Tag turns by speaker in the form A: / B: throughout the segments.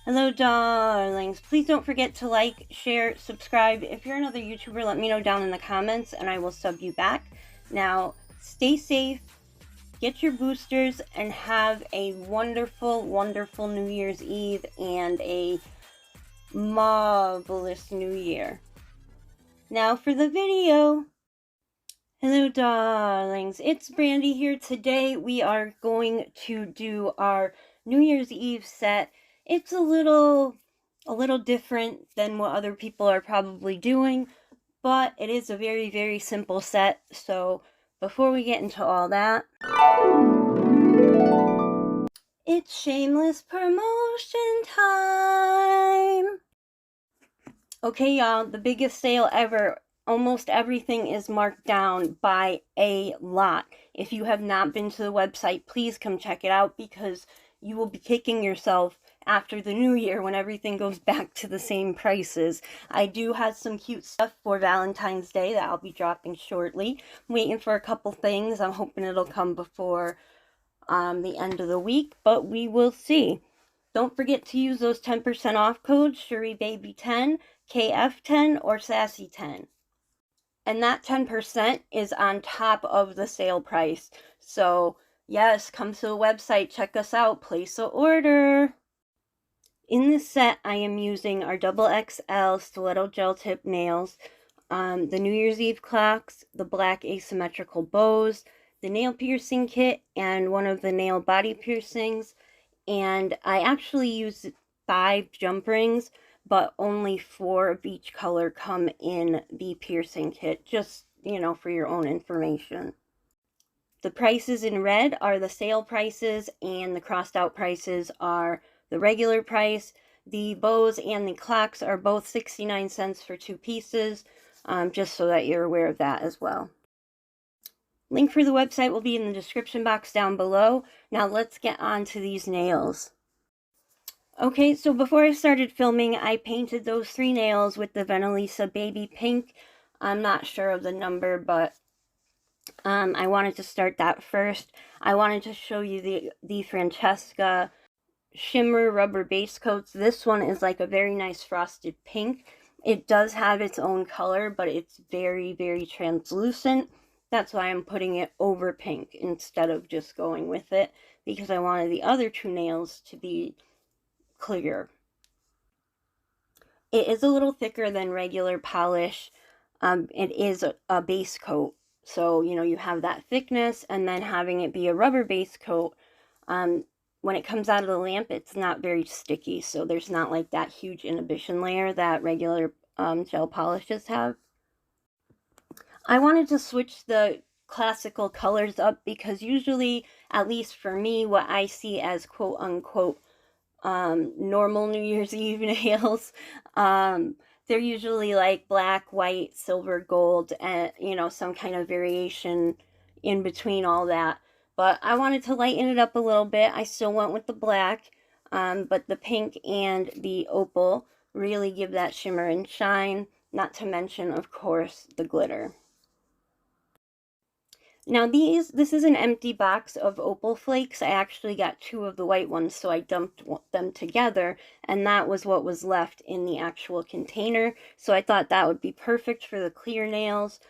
A: Hello, darlings. Please don't forget to like, share, subscribe. If you're another YouTuber, let me know down in the comments and I will sub you back. Now, stay safe, get your boosters, and have a wonderful, wonderful New Year's Eve and a marvelous New Year. Now for the video. Hello, darlings. It's Brandy here. Today we are going to do our New Year's Eve set. It's a little different than what other people are probably doing, but it is a very, very simple set. So before we get into all that, it's shameless promotion time. Okay, y'all, the biggest sale ever. Almost everything is marked down by a lot. If you have not been to the website, please come check it out because you will be kicking yourself after the new year when everything goes back to the same prices. I do have some cute stuff for Valentine's Day that I'll be dropping shortly. I'm waiting for a couple things. I'm hoping it'll come before the end of the week, but we will see. Don't forget to use those 10% off codes, ShuriBaby10, KF10, or Sassy10. And that 10% is on top of the sale price. So, yes, come to the website, check us out, place an order. In this set, I am using our XXL stiletto gel tip nails, the New Year's Eve clocks, the black asymmetrical bows, the nail piercing kit, and one of the nail body piercings. And I actually use 5 jump rings, but only 4 of each color come in the piercing kit, just, you know, for your own information. The prices in red are the sale prices, and the crossed out prices are the regular price. The bows and the clocks are both 69 cents for 2 pieces, just so that you're aware of that as well. Link for the website will be in the description box down below. Now let's get on to these nails. Okay, so before I started filming, I painted those 3 nails with the Venalisa Baby Pink. I'm not sure of the number, but I wanted to start that first. I wanted to show you the Francesca Shimmer Rubber Base Coats. This one is like a very nice frosted pink. It does have its own color, but it's very, very translucent. That's why I'm putting it over pink instead of just going with it, because I wanted the other 2 nails to be clear. It is a little thicker than regular polish. It is a base coat, so you know you have that thickness, and then having it be a rubber base coat, when it comes out of the lamp, it's not very sticky, so there's not like that huge inhibition layer that regular gel polishes have. I wanted to switch the classical colors up because usually, at least for me, what I see as quote unquote normal New Year's Eve nails, they're usually like black, white, silver, gold, and you know, some kind of variation in between all that. But I wanted to lighten it up a little bit. I still went with the black, but the pink and the opal really give that shimmer and shine, not to mention, of course, the glitter. Now this is an empty box of opal flakes. I actually got 2 of the white ones, so I dumped them together, and that was what was left in the actual container. So I thought that would be perfect for the clear nails.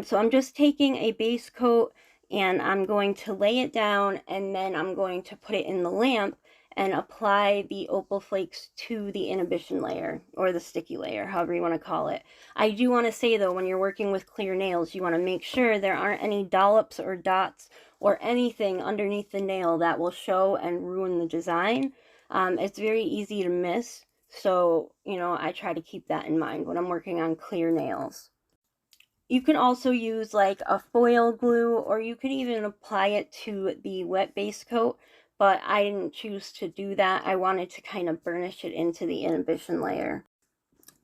A: So I'm just taking a base coat, and I'm going to lay it down, and then I'm going to put it in the lamp and apply the opal flakes to the inhibition layer, or the sticky layer, however you want to call it. I do want to say though, when you're working with clear nails, you want to make sure there aren't any dollops or dots or anything underneath the nail that will show and ruin the design. It's very easy to miss, so you know, I try to keep that in mind when I'm working on clear nails. You can also use like a foil glue, or you could even apply it to the wet base coat, but I didn't choose to do that. I wanted to kind of burnish it into the inhibition layer.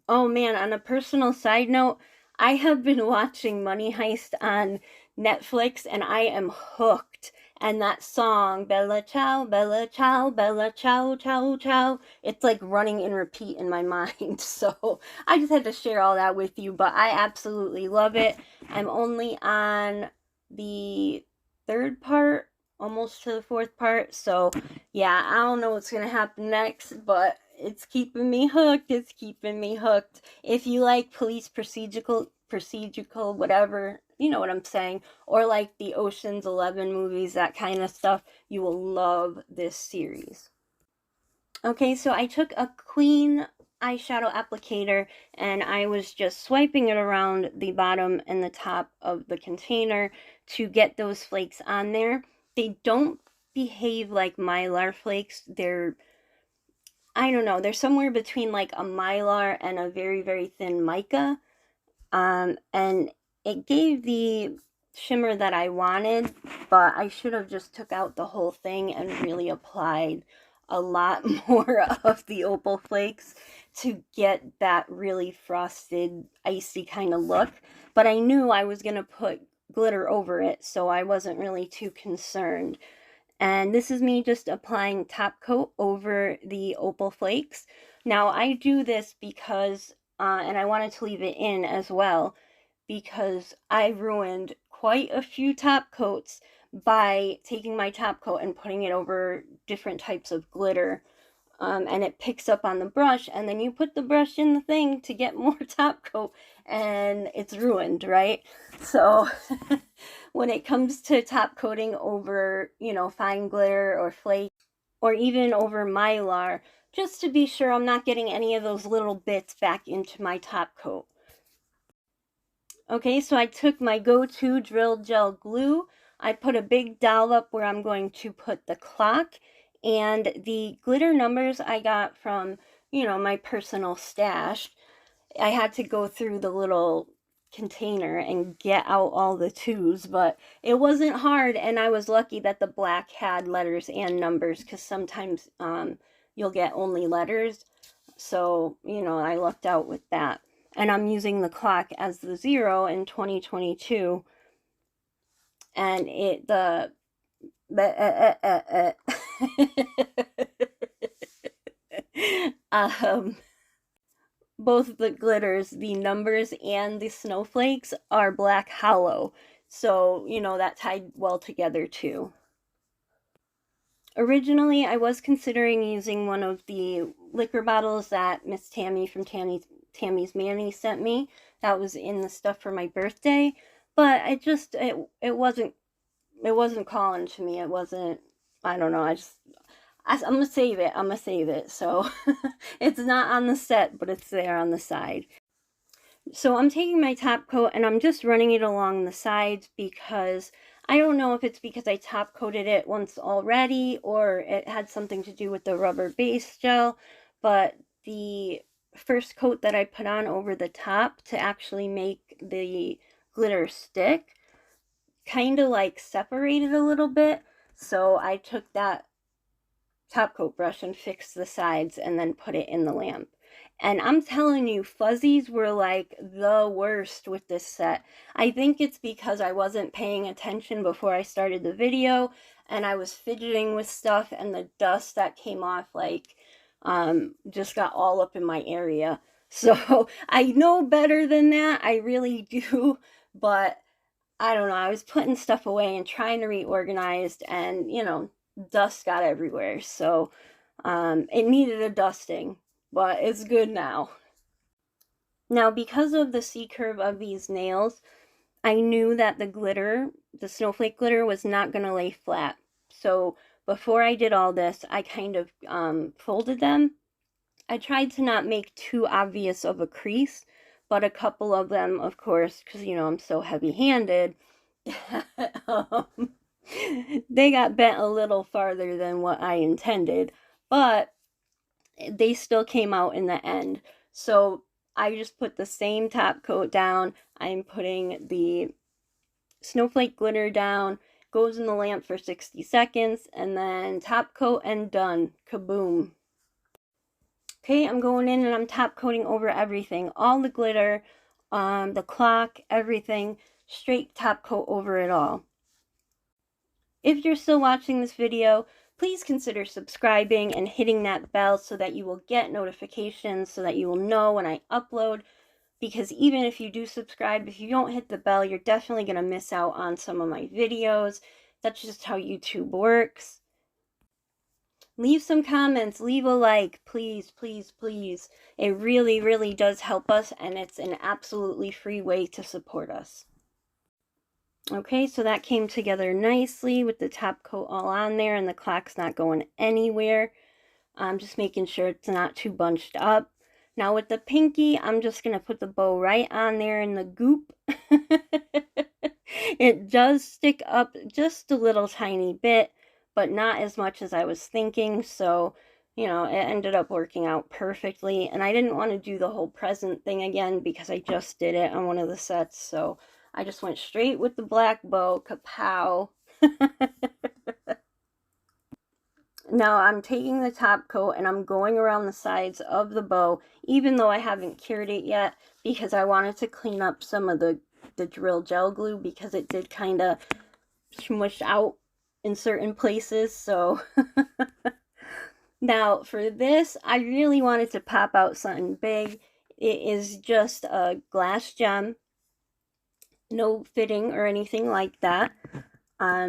A: Oh man, on a personal side note, I have been watching Money Heist on Netflix, and I am hooked. And that song, Bella Ciao, Bella Ciao, Bella Ciao, Ciao, Ciao, it's like running in repeat in my mind. So I just had to share all that with you, but I absolutely love it. I'm only on the 3rd part almost to the fourth part. So yeah, I don't know what's gonna happen next, but it's keeping me hooked. It's keeping me hooked. If you like police procedural, whatever, you know what I'm saying, or like the Ocean's 11 movies, that kind of stuff, you will love this series. Okay, so I took a clean eyeshadow applicator and I was just swiping it around the bottom and the top of the container to get those flakes on there. They don't behave like Mylar flakes. They're, I don't know, they're somewhere between like a Mylar and a very, very thin mica. And it gave the shimmer that I wanted, but I should have just took out the whole thing and really applied a lot more of the opal flakes to get that really frosted, icy kind of look. But I knew I was going to put glitter over it, so I wasn't really too concerned. And this is me just applying top coat over the opal flakes. Now I do this because, and I wanted to leave it in as well, because I ruined quite a few top coats by taking my top coat and putting it over different types of glitter. And it picks up on the brush, and then you put the brush in the thing to get more top coat, and it's ruined, right? So when it comes to top coating over, you know, fine glitter or flake, or even over Mylar, just to be sure I'm not getting any of those little bits back into my top coat. Okay, so I took my go-to drill gel glue. I put a big dollop where I'm going to put the clock, and the glitter numbers I got from, you know, my personal stash. I had to go through the little container and get out all the twos, but it wasn't hard, and I was lucky that the black had letters and numbers, because sometimes you'll get only letters. So, you know, I lucked out with that. And I'm using the clock as the 0 in 2022. And it, both the glitters, the numbers, and the snowflakes are black hollow. So, you know, that tied well together too. Originally, I was considering using one of the liquor bottles that Miss Tammy from Tammy's Manny sent me. That was in the stuff for my birthday, but it wasn't calling to me. It wasn't, I don't know, I'm gonna save it. I'm gonna save it. So it's not on the set, but it's there on the side. So I'm taking my top coat and I'm just running it along the sides, because I don't know if it's because I top coated it once already or it had something to do with the rubber base gel, but the first coat that I put on over the top to actually make the glitter stick kind of like separated a little bit. So I took that top coat brush and fixed the sides and then put it in the lamp. And I'm telling you, fuzzies were like the worst with this set. I think it's because I wasn't paying attention before I started the video, and I was fidgeting with stuff, and the dust that came off like just got all up in my area. So I know better than that, I really do, but I don't know, I was putting stuff away and trying to reorganize, and you know, dust got everywhere. So it needed a dusting, but it's good now. Now, because of the C-curve of these nails, I knew that the glitter, the snowflake glitter, was not going to lay flat. So before I did all this, I kind of folded them. I tried to not make too obvious of a crease, but a couple of them, of course, because, you know, I'm so heavy-handed, they got bent a little farther than what I intended, but they still came out in the end. So I just put the same top coat down. I'm putting the snowflake glitter down, goes in the lamp for 60 seconds, and then top coat and done. Kaboom. Okay, I'm going in and I'm top coating over everything. All the glitter, the clock, everything. Straight top coat over it all. If you're still watching this video, please consider subscribing and hitting that bell so that you will get notifications, so that you will know when I upload. Because even if you do subscribe, if you don't hit the bell, you're definitely going to miss out on some of my videos That's just how YouTube works. Leave some comments, leave a like, please, please, please. It really, really does help us, and it's an absolutely free way to support us. Okay, so that came together nicely with the top coat all on there, and the clock's not going anywhere. I'm just making sure it's not too bunched up. Now with the pinky, I'm just going to put the bow right on there in the goop. It does stick up just a little tiny bit, but not as much as I was thinking, so, you know, it ended up working out perfectly. And I didn't want to do the whole present thing again because I just did it on one of the sets, so I just went straight with the black bow, kapow. Now I'm taking the top coat and I'm going around the sides of the bow, even though I haven't cured it yet, because I wanted to clean up some of the drill gel glue, because it did kind of smush out in certain places. So now for this, I really wanted to pop out something big. It is just a glass gem, no fitting or anything like that.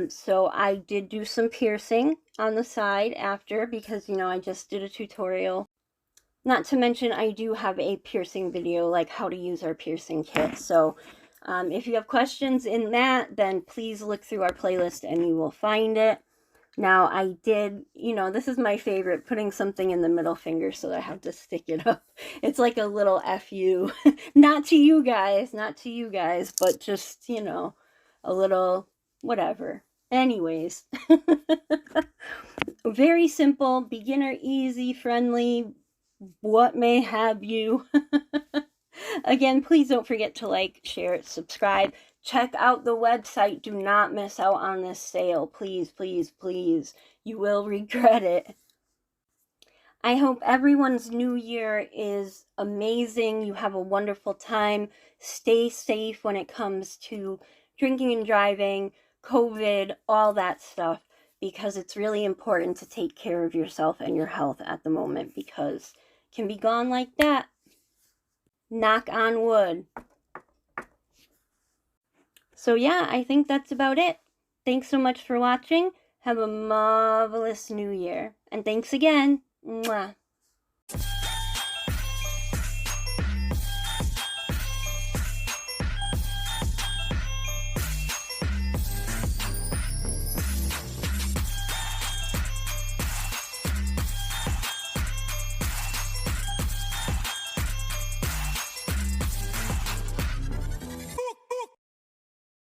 A: So I did do some piercing on the side after, because, you know, I just did a tutorial. Not to mention, I do have a piercing video, like how to use our piercing kit. So if you have questions in that, then please look through our playlist and you will find it. Now I did, you know, this is my favorite, putting something in the middle finger so that I have to stick it up. It's like a little FU. Not to you guys, but just, you know, a little whatever. Anyways, very simple, beginner, easy, friendly, what may have you. Again, please don't forget to like, share, subscribe. Check out the website. Do not miss out on this sale. Please, please, please. You will regret it. I hope everyone's new year is amazing. You have a wonderful time. Stay safe when it comes to drinking and driving, COVID, all that stuff, because it's really important to take care of yourself and your health at the moment, because it can be gone like that. Knock on wood. So yeah, I think that's about it. Thanks so much for watching. Have a marvelous new year. And thanks again. Mwah.